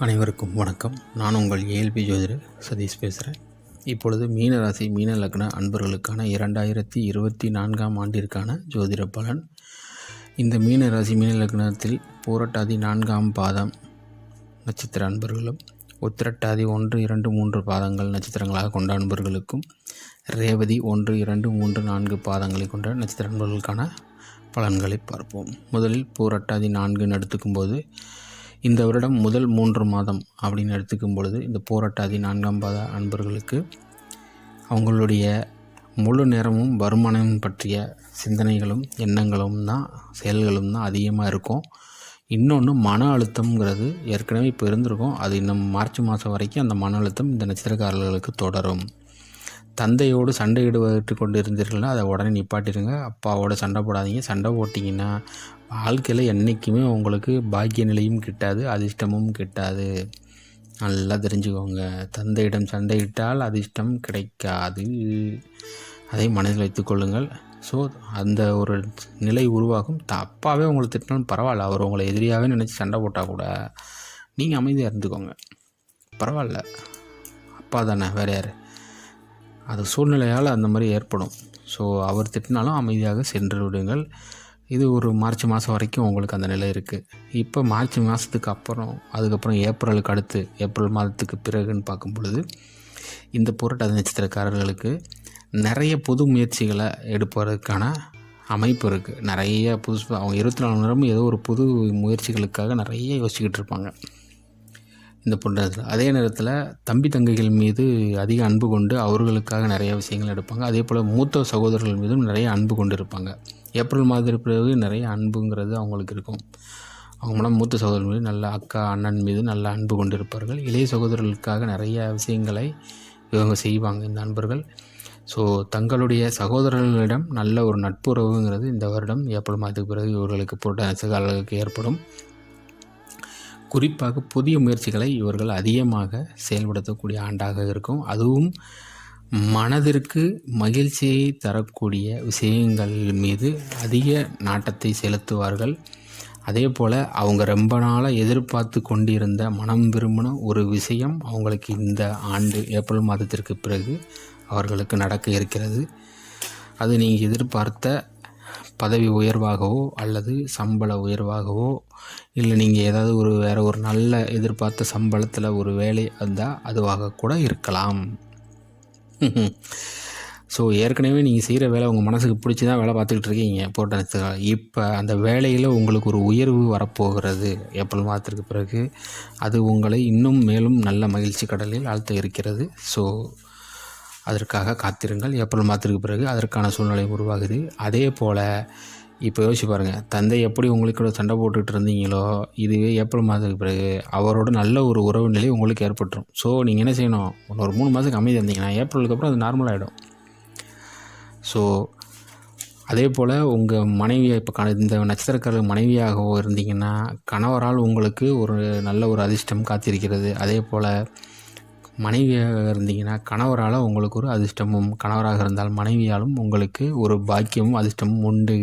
அனைவருக்கும் வணக்கம். நான் உங்கள் ஏஎல்பி ஜோதிடர் சதீஷ் பேசுகிறேன். இப்பொழுது மீனராசி மீன லக்ன அன்பர்களுக்கான 2024ஆம் ஆண்டிற்கான ஜோதிட பலன். இந்த மீனராசி மீன லக்னத்தில் பூரட்டாதி 4ஆம் பாதம் நட்சத்திர அன்பர்களும், உத்திரட்டாதி 1, 2, 3 பாதங்கள் நட்சத்திரங்களாக கொண்ட அன்பர்களுக்கும், ரேவதி 1, 2, 3, 4 பாதங்களை கொண்ட நட்சத்திர அன்பர்களுக்கான பலன்களை பார்ப்போம். முதலில் பூரட்டாதி 4ன்னு எடுத்துக்கும்போது, இந்த வருடம் முதல் 3 மாதம் அப்படின்னு எடுத்துக்கும் பொழுது இந்த பூரட்டாதி 4ஆம் பாத அன்பர்களுக்கு அவங்களுடைய முழு நேரமும் வருமானம் பற்றிய சிந்தனைகளும் எண்ணங்களும் தான் செயல்களும் தான் அதிகமாக இருக்கும். இன்னொன்று மன அழுத்தம்ங்கிறது ஏற்கனவே இப்போ இருந்திருக்கும். அது இன்னும் மார்ச் மாதம் வரைக்கும் அந்த மன அழுத்தம் இந்த நட்சத்திரக்காரர்களுக்கு தொடரும். தந்தையோடு சண்டையிடுவதற்கு கொண்டு இருந்தீர்கள்னா அதை உடனே நிப்பாட்டிடுங்க. அப்பாவோட சண்டை போடாதீங்க. சண்டை போட்டிங்கன்னா வாழ்க்கையில் என்றைக்குமே உங்களுக்கு பாக்கிய நிலையும் கிட்டாது, அதிர்ஷ்டமும் கிட்டாது. நல்லா தெரிஞ்சுக்கோங்க. தந்தையிடம் சண்டையிட்டால் அதிர்ஷ்டம் கிடைக்காது. அதை மனதில் வைத்துக்கொள்ளுங்கள். ஸோ அந்த ஒரு நிலை உருவாகும். அப்பாவே உங்களை திட்டினாலும் பரவாயில்ல, அவர் உங்களை எதிரியாகவே நினச்சி சண்டை போட்டால் கூட நீங்கள் அமைதியாக இருந்துக்கோங்க. பரவாயில்ல, அப்பா தானே, வேறு யார்? அது சூழ்நிலையால் அந்த மாதிரி ஏற்படும். ஸோ அவர் திட்டினாலும் அமைதியாக சென்று விடுங்கள். இது ஒரு மார்ச் மாதம் வரைக்கும் உங்களுக்கு அந்த நிலை இருக்குது. இப்போ மார்ச் மாதத்துக்கு அப்புறம், அதுக்கப்புறம் ஏப்ரலுக்கு அடுத்து, ஏப்ரல் மாதத்துக்கு பிறகுன்னு பார்க்கும் பொழுது இந்த புரட்டாதி நட்சத்திரக்காரர்களுக்கு நிறைய புது முயற்சிகளை எடுப்பதற்கான அமைப்பு இருக்குது. நிறைய புதுசு அவங்க 24 மணி நேரமும் ஏதோ ஒரு புது முயற்சிகளுக்காக நிறைய யோசிச்சுக்கிட்டு இருப்பாங்க இந்த புரட்டாதியில். அதே நேரத்தில் தம்பி தங்கைகள் மீது அதிக அன்பு கொண்டு அவர்களுக்காக நிறைய விஷயங்கள் எடுப்பாங்க. அதே போல் மூத்த சகோதரர்கள் மீதும் நிறைய அன்பு கொண்டு இருப்பாங்க. ஏப்ரல் மாதம் பிறகு நிறைய அன்புங்கிறது அவங்களுக்கு இருக்கும். அவங்க மூத்த சகோதரர்கள் மீது நல்ல அக்கா அண்ணன் மீது நல்ல அன்பு கொண்டு இருப்பார்கள். இளைய சகோதரர்களுக்காக நிறைய விஷயங்களை இவங்க செய்வாங்க இந்த அன்பர்கள். ஸோ தங்களுடைய சகோதரர்களிடம் நல்ல ஒரு நட்புறவுங்கிறது இந்த வருடம் ஏப்ரல் மாதத்துக்கு பிறகு இவர்களுக்கு புரட்டாதிகளுக்கு ஏற்படும். குறிப்பாக புதிய முயற்சிகளை இவர்கள் அதிகமாக செயல்படுத்தக்கூடிய ஆண்டாக இருக்கும். அதுவும் மனதிற்கு மகிழ்ச்சியை தரக்கூடிய விஷயங்கள் மீது அதிக நாட்டத்தை செலுத்துவார்கள். அதே போல் அவங்க ரொம்ப நாளாக எதிர்பார்த்து கொண்டிருந்த மனம் விரும்பின ஒரு விஷயம் அவங்களுக்கு இந்த ஆண்டு ஏப்ரல் மாதத்திற்கு பிறகு அவர்களுக்கு நடக்க இருக்கிறது. அது நீங்கள் எதிர்பார்த்த பதவி உயர்வாகவோ அல்லது சம்பள உயர்வாகவோ, இல்லை நீங்கள் ஏதாவது வேறு ஒரு நல்ல எதிர்பார்த்த சம்பளத்தில் ஒரு வேலை இருந்தால் அதுவாக கூட இருக்கலாம். ஸோ ஏற்கனவே நீங்கள் செய்கிற வேலை உங்கள் மனசுக்கு பிடிச்சி தான் வேலை பார்த்துக்கிட்டு இருக்கீங்க போட்ட. இப்போ அந்த வேலையில் உங்களுக்கு ஒரு உயர்வு வரப்போகிறது ஏப்ரல் மாதத்திற்கு பிறகு. அது உங்களை இன்னும் மேலும் நல்ல மகிழ்ச்சி கடலில் ஆழ்த்த இருக்கிறது. ஸோ அதற்காக காத்திருங்கள். ஏப்ரல் மாதத்திற்கு பிறகு அதற்கான சூழ்நிலை உருவாகுது. அதே போல் இப்போ யோசிச்சு பாருங்கள், தந்தை எப்படி உங்களுக்கு சண்டை போட்டுக்கிட்டு இருந்தீங்களோ, இதுவே ஏப்ரல் மாதத்துக்கு பிறகு அவரோட நல்ல ஒரு உறவு நிலை உங்களுக்கு ஏற்பட்டுரும். ஸோ நீங்கள் என்ன செய்யணும், ஒரு 3 மாதத்துக்கு அமைதி இருந்தீங்கன்னா ஏப்ரலுக்கு அப்புறம் அது நார்மல் ஆகிடும். ஸோ அதே போல் உங்கள் மனைவியை இப்போ இந்த நட்சத்திரக்காரர் மனைவியாகவோ இருந்தீங்கன்னா கணவரால் உங்களுக்கு ஒரு நல்ல ஒரு அதிர்ஷ்டம் காத்திருக்கிறது. அதே போல் மனைவியாக இருந்தீங்கன்னா கணவரால் உங்களுக்கு ஒரு அதிர்ஷ்டமும், கணவராக இருந்தால் மனைவியாலும் உங்களுக்கு ஒரு பாக்கியமும் அதிர்ஷ்டமும் உண்டு.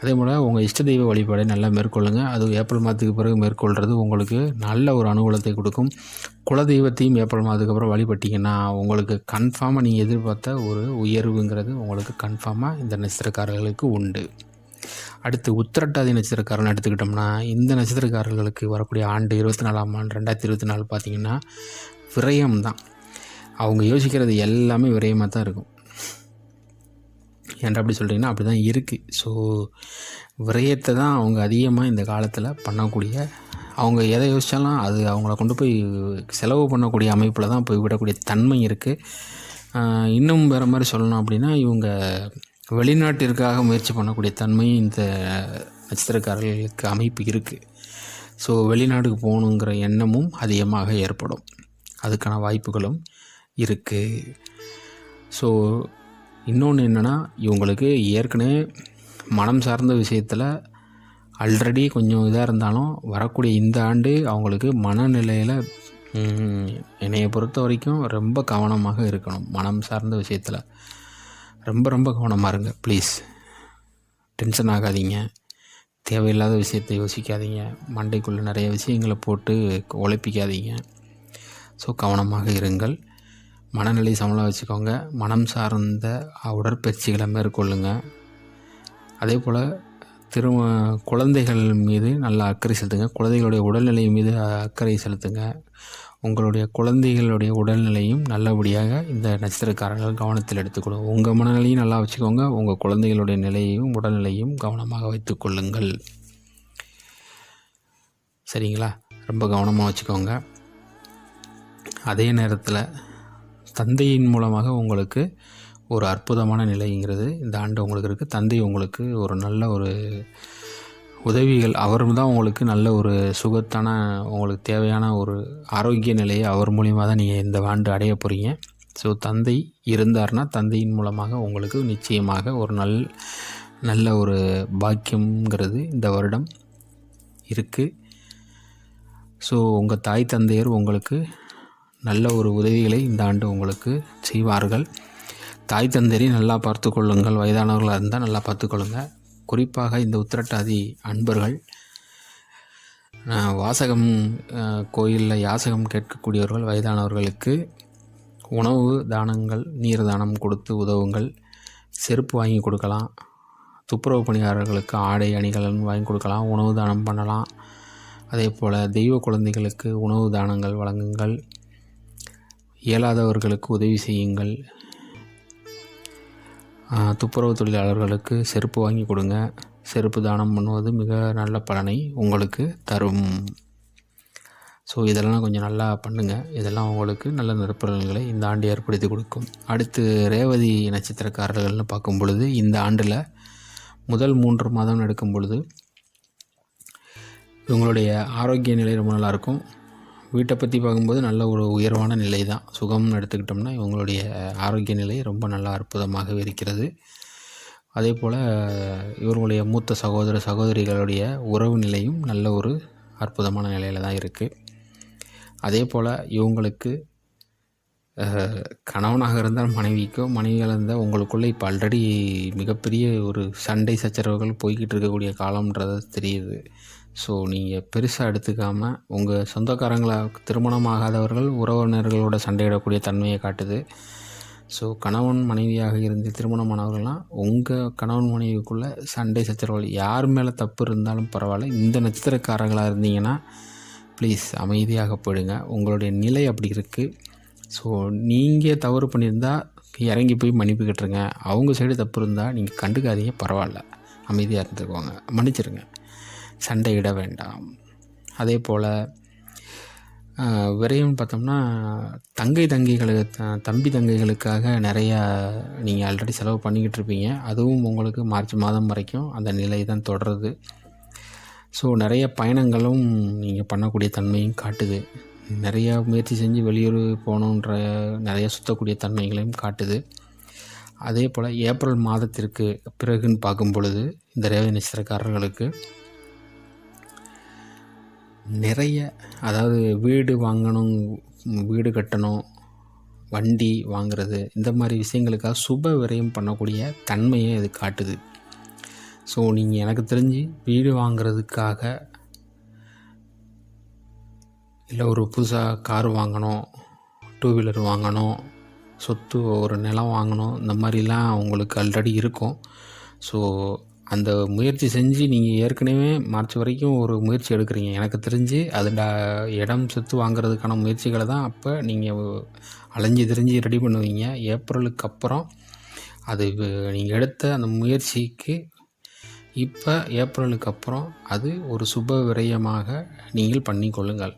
அதே போல் உங்கள் இஷ்ட தெய்வ வழிபாடை நல்லா மேற்கொள்ளுங்கள். அது ஏப்ரல் மாதத்துக்கு பிறகு மேற்கொள்கிறது உங்களுக்கு நல்ல ஒரு அனுகூலத்தை கொடுக்கும். குலதெய்வத்தையும் ஏப்ரல் மாதத்துக்கு அப்புறம் வழிபட்டிங்கன்னா உங்களுக்கு கன்ஃபார்மாக நீங்கள் எதிர்பார்த்த ஒரு உயர்வுங்கிறது உங்களுக்கு கன்ஃபார்மாக இந்த நட்சத்திரக்காரர்களுக்கு உண்டு. அடுத்து உத்திரட்டாதி நட்சத்திரக்காரன் எடுத்துக்கிட்டோம்னா, இந்த நட்சத்திரக்காரர்களுக்கு வரக்கூடிய ஆண்டு 24ஆம் ஆண்டு 2024 பார்த்திங்கன்னா விரயம் தான். அவங்க யோசிக்கிறது எல்லாமே விரயமாக தான் இருக்கும். ஏன்டா அப்படி சொல்கிறீங்கன்னா அப்படி தான் இருக்குது. ஸோ விரயத்தை தான் அவங்க அதிகமாக இந்த காலத்தில் பண்ணக்கூடிய, அவங்க எதை யோசித்தாலும் அது அவங்கள கொண்டு போய் செலவு பண்ணக்கூடிய அமைப்பில் தான் போய் விடக்கூடிய தன்மை இருக்குது. இன்னும் வேறு மாதிரி சொல்லணும் அப்படின்னா, இவங்க வெளிநாட்டிற்காக முயற்சி பண்ணக்கூடிய தன்மை இந்த நட்சத்திரக்காரர்களுக்கு அமைப்பு இருக்குது. ஸோ வெளிநாட்டுக்கு போகணுங்கிற எண்ணமும் அதிகமாக ஏற்படும். அதுக்கான வாய்ப்புகளும் இருக்குது. ஸோ இன்னொன்று என்னென்னா, இவங்களுக்கு ஏற்கனவே மனம் சார்ந்த விஷயத்தில் ஆல்ரெடி கொஞ்சம் இதாக இருந்தாலும் வரக்கூடிய இந்த ஆண்டு அவங்களுக்கு மனநிலையில் என்னையை பொறுத்த வரைக்கும் ரொம்ப கவனமாக இருக்கணும். மனம் சார்ந்த விஷயத்தில் ரொம்ப ரொம்ப கவனமாக இருங்க ப்ளீஸ். டென்ஷன் ஆகாதீங்க. தேவையில்லாத விஷயத்தை யோசிக்காதீங்க. மண்டைக்குள்ளே நிறைய விஷயங்களை போட்டு உழைப்பிக்காதீங்க. ஸோ கவனமாக இருங்கள். மனநிலை சமலாக வச்சுக்கோங்க. மனம் சார்ந்த உடற்பயிற்சிகளை மேற்கொள்ளுங்க. அதே போல் குழந்தைகள் மீது நல்லா அக்கறை செலுத்துங்க. குழந்தைகளுடைய உடல்நிலை மீது அக்கறை செலுத்துங்க. உங்களுடைய குழந்தைகளுடைய உடல்நிலையும் நல்லபடியாக இந்த நட்சத்திரக்காரர்கள் கவனத்தில் எடுத்துக்கொள்ளும். உங்கள் மனநிலையும் நல்லா வச்சுக்கோங்க. உங்கள் குழந்தைகளுடைய நிலையையும் உடல்நிலையும் கவனமாக வைத்துக்கொள்ளுங்கள். சரிங்களா? ரொம்ப கவனமாக வச்சுக்கோங்க. அதே நேரத்தில் தந்தையின் மூலமாக உங்களுக்கு ஒரு அற்புதமான நிலைங்கிறது இந்த ஆண்டு உங்களுக்கு இருக்குது. தந்தை உங்களுக்கு ஒரு நல்ல ஒரு உதவிகள், அவர் தான் உங்களுக்கு நல்ல ஒரு சுகத்தான, உங்களுக்கு தேவையான ஒரு ஆரோக்கிய நிலையை அவர் மூலிமா தான் நீங்கள் இந்த ஆண்டு அடைய போகிறீங்க. ஸோ தந்தை இருந்தார்னா தந்தையின் மூலமாக உங்களுக்கு நிச்சயமாக ஒரு நல்ல ஒரு பாக்கியங்கிறது இந்த வருடம் இருக்குது. ஸோ உங்கள் தாய் தந்தையர் உங்களுக்கு நல்ல ஒரு உதவிகளை இந்த ஆண்டு உங்களுக்கு செய்வார்கள். தாய் தந்தையரையும் நல்லா பார்த்து கொள்ளுங்கள். வயதானவர்களாக இருந்தால் நல்லா பார்த்துக்கொள்ளுங்கள். குறிப்பாக இந்த உத்திரட்டாதி அன்பர்கள் வாசகம் கோயிலில் யாசகம் கேட்கக்கூடியவர்கள், வயதானவர்களுக்கு உணவு தானங்கள், நீர் தானம் கொடுத்து உதவுங்கள். செருப்பு வாங்கி கொடுக்கலாம். துப்புரவு பணியாளர்களுக்கு ஆடை அணிகள் வாங்கி கொடுக்கலாம். உணவு தானம் பண்ணலாம். அதே போல் தெய்வ குழந்தைகளுக்கு உணவு தானங்கள் வழங்குங்கள். இயலாதவர்களுக்கு உதவி செய்யுங்கள். துப்புரவு தொழிலாளர்களுக்கு செருப்பு வாங்கி கொடுங்க. செருப்பு தானம் பண்ணுவது மிக நல்ல பலனை உங்களுக்கு தரும். ஸோ இதெல்லாம் கொஞ்சம் நல்லா பண்ணுங்கள். இதெல்லாம் உங்களுக்கு நல்ல நற்பலன்களை இந்த ஆண்டு ஏற்படுத்தி கொடுக்கும். அடுத்து ரேவதி நட்சத்திரக்காரர்கள்னு பார்க்கும் பொழுது இந்த ஆண்டில் முதல் 3 மாதம் எடுக்கும் பொழுது இவங்களுடைய ஆரோக்கிய நிலை ரொம்ப நல்லாயிருக்கும். வீட்டை பற்றி பார்க்கும்போது நல்ல ஒரு உயர்வான நிலை தான். சுகம்னு எடுத்துக்கிட்டோம்னா இவங்களுடைய ஆரோக்கிய நிலை ரொம்ப நல்லா அற்புதமாகவே இருக்கிறது. அதே போல் இவர்களுடைய மூத்த சகோதர சகோதரிகளுடைய உறவு நிலையும் நல்ல ஒரு அற்புதமான நிலையில் தான் இருக்குது. அதே போல் இவங்களுக்கு கணவனாக இருந்தால் மனைவிக்கோ, மனைவியாக இருந்தால் உங்களுக்குள்ளே இப்போ ஆல்ரெடி மிகப்பெரிய ஒரு சண்டை சச்சரவுகள் போய்கிட்டு இருக்கக்கூடிய காலம்ன்றது தெரியுது. ஸோ நீங்கள் பெருசாக எடுத்துக்காமல் உங்கள் சொந்தக்காரங்களாக திருமணமாகாதவர்கள் உறவினர்களோட சண்டையிடக்கூடிய தன்மையை காட்டுது. ஸோ கணவன் மனைவியாக இருந்து திருமணமானவர்கள்லாம் உங்கள் கணவன் மனைவிக்குள்ளே சண்டை சச்சரவுகள் யார் மேலே தப்பு இருந்தாலும் பரவாயில்ல, இந்த நட்சத்திரக்காரர்களாக இருந்தீங்கன்னா ப்ளீஸ் அமைதியாக போயிடுங்க. உங்களுடைய நிலை அப்படி இருக்குது. ஸோ நீங்கள் தவறு பண்ணியிருந்தால் இறங்கி போய் மன்னிப்பு கேட்டுருங்க. அவங்க சைடு தப்பு இருந்தால் நீங்கள் கண்டுக்காதீங்க, பரவாயில்ல, அமைதியாக இருந்துக்குவாங்க, மன்னிச்சிருங்க, சண்டையிட வேண்டாம். அதே போல் விரயம்னு பார்த்தோம்னா தம்பி தங்கைகளுக்காக நிறையா நீங்கள் ஆல்ரெடி செலவு பண்ணிக்கிட்டு இருப்பீங்க. அதுவும் உங்களுக்கு மார்ச் மாதம் வரைக்கும் அந்த நிலை தான் தொடருது. ஸோ நிறைய பயணங்களும் நீங்கள் பண்ணக்கூடிய தன்மையும் காட்டுது. நிறையா முயற்சி செஞ்சு வெளியூர் போகணுன்ற நிறைய சுற்றக்கூடிய தன்மைகளையும் காட்டுது. அதே போல் ஏப்ரல் மாதத்திற்கு பிறகுன்னு பார்க்கும் பொழுது இந்த ரேவதி நட்சத்திரக்காரர்களுக்கு நிறைய, அதாவது வீடு வாங்கணும், வீடு கட்டணும், வண்டி வாங்கிறது, இந்த மாதிரி விஷயங்களுக்காக சுப விரயம் பண்ணக்கூடிய தன்மையை இது காட்டுது. ஸோ நீங்கள் எனக்கு தெரிஞ்சு வீடு வாங்கிறதுக்காக இல்லை ஒரு புதுசாக கார் வாங்கணும், 2 வீலர் வாங்கணும், சொத்து ஒரு நிலம் வாங்கணும், இந்த மாதிரிலாம் உங்களுக்கு ஆல்ரெடி இருக்கும். ஸோ அந்த முயற்சி செஞ்சு நீங்கள் ஏற்கனவே மார்ச் வரைக்கும் ஒரு முயற்சி எடுக்கிறீங்க. எனக்கு தெரிஞ்சு அது இடம் சொத்து வாங்கிறதுக்கான முயற்சிகளை தான் அப்போ நீங்கள் அலைஞ்சி திரிஞ்சு ரெடி பண்ணுவீங்க. ஏப்ரலுக்கு அப்புறம் அது நீங்கள் எடுத்த அந்த முயற்சிக்கு இப்போ ஏப்ரலுக்கு அப்புறம் அது ஒரு சுப விரயமாக நீங்கள் பண்ணிக்கொள்ளுங்கள்.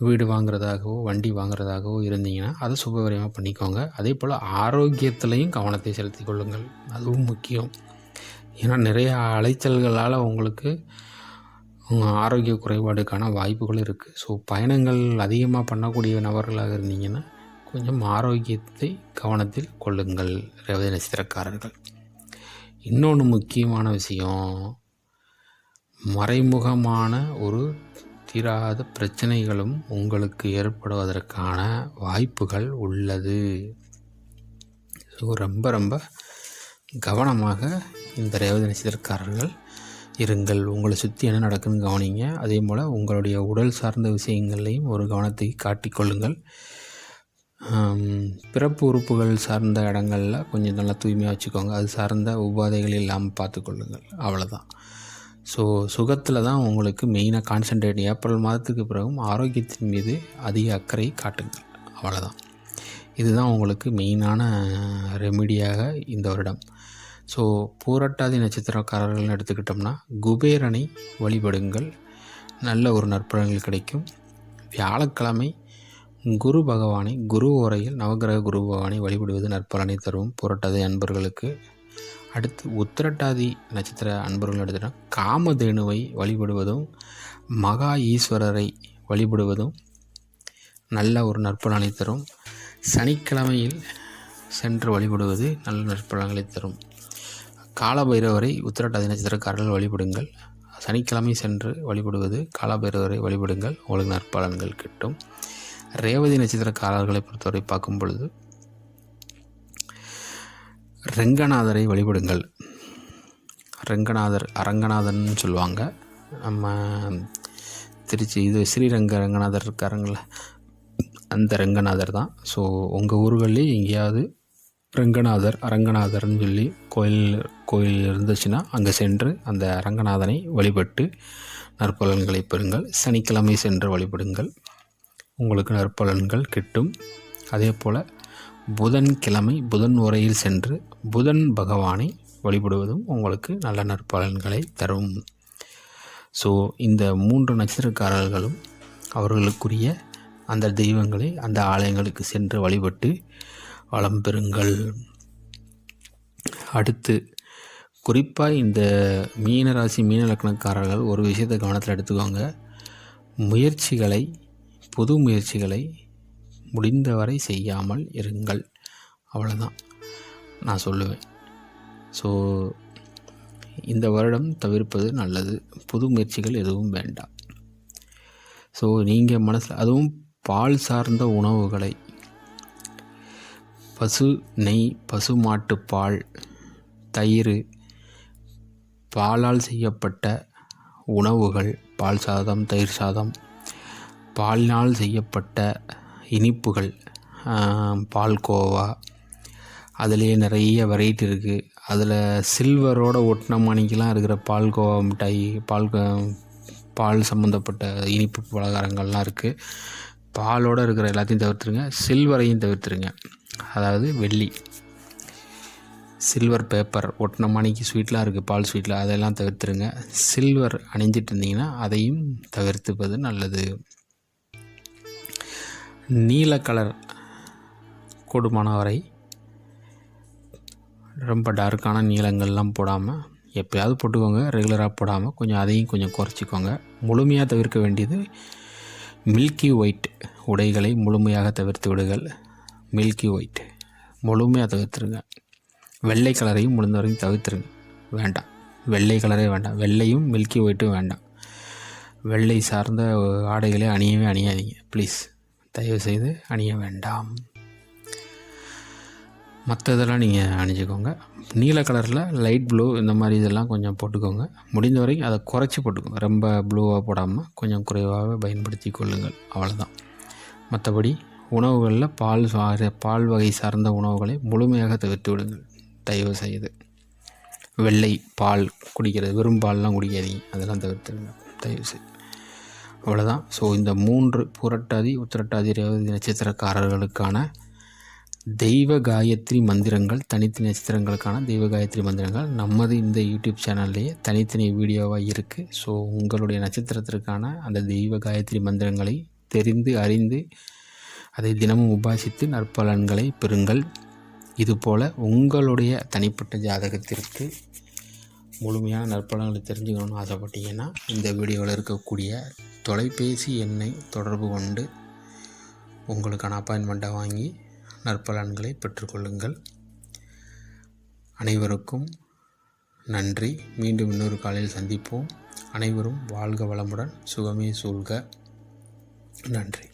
வீடு வாங்குறதாகவோ வண்டி வாங்குறதாகவோ இருந்தீங்கன்னா அதை சுப விரயமாக பண்ணிக்கோங்க. அதே போல் ஆரோக்கியத்திலையும் கவனத்தை செலுத்தி கொள்ளுங்கள், அதுவும் முக்கியம். ஏன்னா நிறைய அலைச்சல்களால் உங்களுக்கு ஆரோக்கிய குறைபாடுக்கான வாய்ப்புகள் இருக்குது. ஸோ பயணங்கள் அதிகமாக பண்ணக்கூடிய நபர்களாக இருந்தீங்கன்னா கொஞ்சம் ஆரோக்கியத்தை கவனத்தில் கொள்ளுங்கள் ரேவதி நட்சத்திரக்காரர்கள். இன்னொன்று முக்கியமான விஷயம், மறைமுகமான ஒரு தீராத பிரச்சனைகளும் உங்களுக்கு ஏற்படுவதற்கான வாய்ப்புகள் உள்ளது. ஸோ ரொம்ப ரொம்ப கவனமாக இந்த ரேவதி நட்சத்திரக்காரர்கள் இருங்கள். உங்களை சுற்றி என்ன நடக்குதுன்னு கவனிங்க. அதே போல் உங்களுடைய உடல் சார்ந்த விஷயங்கள்லையும் ஒரு கவனத்தை காட்டிக்கொள்ளுங்கள். பிறப்பு உறுப்புகள் சார்ந்த இடங்களில் கொஞ்சம் நல்லா தூய்மையாக வச்சுக்கோங்க. அது சார்ந்த உபாதைகள் இல்லாமல் பார்த்துக்கொள்ளுங்கள். அவ்வளோதான். ஸோ சுகத்தில் தான் உங்களுக்கு மெயினாக கான்சன்ட்ரேட். ஏப்ரல் மாதத்துக்கு பிறகும் ஆரோக்கியத்தின் மீது அதிக அக்கறை காட்டுங்கள். அவ்வளோதான். இதுதான் உங்களுக்கு மெயினான ரெமிடியாக இந்த வருடம். ஸோ பூரட்டாதி நட்சத்திரக்காரர்கள்னு எடுத்துக்கிட்டோம்னா குபேரனை வழிபடுங்கள். நல்ல ஒரு நற்பலன்கள் கிடைக்கும். வியாழக்கிழமை குரு பகவானை குரு ஓரையில் நவகிரக குரு பகவானை வழிபடுவது நற்பலனை தரும் பூரட்டாதி அன்பர்களுக்கு. அடுத்து உத்திரட்டாதி நட்சத்திர அன்பர்கள் எடுத்துட்டா காமதேனுவை வழிபடுவதும் மகா ஈஸ்வரரை வழிபடுவதும் நல்ல ஒரு நற்பலனை தரும். சனிக்கிழமையில் சென்று வழிபடுவது நல்ல நற்பலன்களை தரும். காலபைரவரை உத்திரட்டாதி நட்சத்திரக்காரர்கள் வழிபடுங்கள். சனிக்கிழமை சென்று வழிபடுவது காலபைரவரை வழிபடுங்கள். உங்களுக்கு நற்பலன்கள் கிட்டும். ரேவதி நட்சத்திரக்காரர்களை பொறுத்தவரை பார்க்கும் பொழுது ரெங்கநாதரை வழிபடுங்கள். ரெங்கநாதர் அரங்கநாதன் சொல்லுவாங்க. நம்ம திருச்சி ஸ்ரீரங்க ரங்கநாதர் இருக்காருங்கள, அந்த ரெங்கநாதர் தான். ஸோ உங்கள் ஊர்களில் எங்கேயாவது ரெங்கநாதர் அரங்கநாதர்னு சொல்லி கோயில் இருந்துச்சுன்னா அங்கே சென்று அந்த அரங்கநாதனை வழிபட்டு நற்பலன்களை பெறுங்கள். சனிக்கிழமை சென்று வழிபடுங்கள். உங்களுக்கு நற்பலன்கள் கிட்டும். அதே போல் புதன்கிழமை புதன் உரையில் சென்று புதன் பகவானை வழிபடுவதும் உங்களுக்கு நல்ல நற்பலன்களை தரும். ஸோ இந்த 3 நட்சத்திரக்காரர்களும் அவர்களுக்குரிய அந்த தெய்வங்களை அந்த ஆலயங்களுக்கு சென்று வழிபட்டு வளம் பெறுங்கள். அடுத்து குறிப்பாக இந்த மீனராசி மீன லக்னக்காரர்கள் ஒரு விஷயத்தை கவனத்தில் எடுத்துக்கோங்க. புது முயற்சிகளை முடிந்தவரை செய்யாமல் இருங்கள். அவ்வளோதான் நான் சொல்லுவேன். ஸோ இந்த வருடம் தவிர்ப்பது நல்லது. புது முயற்சிகள் எதுவும் வேண்டாம். ஸோ நீங்கள் மனசில் அதுவும் பால் சார்ந்த உணவுகளை பசு நெய், பசு மாட்டு பால், தயிர், பாலால் செய்யப்பட்ட உணவுகள், பால் சாதம், தயிர் சாதம், பாலினால் செய்யப்பட்ட இனிப்புகள், பால்கோவா, அதுலேயே நிறைய வெரைட்டி இருக்குது. அதில் சில்வரோட ஒட்டின மணிக்கெலாம் இருக்கிற பால்கோவா மிட்டாய், பால் சம்மந்தப்பட்ட இனிப்பு பலகாரங்கள்லாம் இருக்குது. பாலோடு இருக்கிற எல்லாத்தையும் தவிர்த்துருங்க. சில்வரையும் தவிர்த்துருங்க. அதாவது வெள்ளி, சில்வர் பேப்பர் ஒட்டின மணிக்கு ஸ்வீட்லாம் இருக்குது, பால் ஸ்வீட்டில், அதெல்லாம் தவிர்த்துருங்க. சில்வர் அணிஞ்சிட்டு இருந்தீங்கன்னா அதையும் தவிர்த்துப்பது நல்லது. நீல கலர் கூடுமான வரை ரொம்ப டார்க்கான நீளங்கள்லாம் போடாமல் எப்போயாவது போட்டுக்கோங்க. ரெகுலராக போடாமல் அதையும் கொஞ்சம் குறைச்சிக்கோங்க. முழுமையாக தவிர்க்க வேண்டியது மில்கி ஒயிட் உடைகளை முழுமையாக தவிர்த்து விடுங்கள். மில்கி ஒயிட் முழுமையாக தவிர்த்துருங்க. வெள்ளை கலரையும் முடிந்த வரைக்கும் தவிர்த்துருங்க. வேண்டாம், வெள்ளை கலரே வேண்டாம். வெள்ளையும் மில்கி ஒயிட்டும் வேண்டாம். வெள்ளை சார்ந்த ஆடைகளை அணியவே அணியாதீங்க ப்ளீஸ். தயவுசெய்து அணிய வேண்டாம். மற்ற இதெல்லாம் நீங்கள் அணிஞ்சிக்கோங்க. நீல கலரில் லைட் ப்ளூ இந்த மாதிரி இதெல்லாம் கொஞ்சம் போட்டுக்கோங்க. முடிந்த வரைக்கும் அதை குறைச்சி போட்டுக்கோங்க. ரொம்ப ப்ளூவாக போடாமல் கொஞ்சம் குறைவாக பயன்படுத்தி கொள்ளுங்கள். அவ்வளோதான். மற்றபடி உணவுகளில் பால் வகை சார்ந்த உணவுகளை முழுமையாக தவிர்த்து விடுங்கள் தயவு செய்து. வெள்ளை பால் குடிக்கிறது, வெறும் பால்லாம் குடிக்காதீங்க, அதெல்லாம் தவிர்த்துடுங்க தயவு செய்து. அவ்வளோதான். ஸோ இந்த 3 புரட்டாதி, உத்திரட்டாதி, ரேவதி நட்சத்திரக்காரர்களுக்கான தெய்வ காயத்ரி மந்திரங்கள், தனித்தனி நட்சத்திரங்களுக்கான தெய்வ காயத்ரி மந்திரங்கள் நமது இந்த யூடியூப் சேனல்லையே தனித்தனி வீடியோவாக இருக்குது. ஸோ உங்களுடைய நட்சத்திரத்திற்கான அந்த தெய்வ காயத்ரி மந்திரங்களை தெரிந்து அறிந்து அதை தினமும் உபாசித்து நற்பலன்களை பெறுங்கள். இதுபோல் உங்களுடைய தனிப்பட்ட ஜாதகத்திற்கு முழுமையான நற்பலன்களை தெரிஞ்சுக்கணும்னு ஆசைப்பட்டீங்கன்னா இந்த வீடியோவில் இருக்கக்கூடிய தொலைபேசி எண்ணை தொடர்பு கொண்டு உங்களுக்கான அப்பாயின்மெண்ட்டை வாங்கி நற்பலன்களை பெற்றுக்கொள்ளுங்கள். அனைவருக்கும் நன்றி. மீண்டும் இன்னொரு காலையில் சந்திப்போம். அனைவரும் வாழ்க வளமுடன், சுகமே சூழ்க. நன்றி.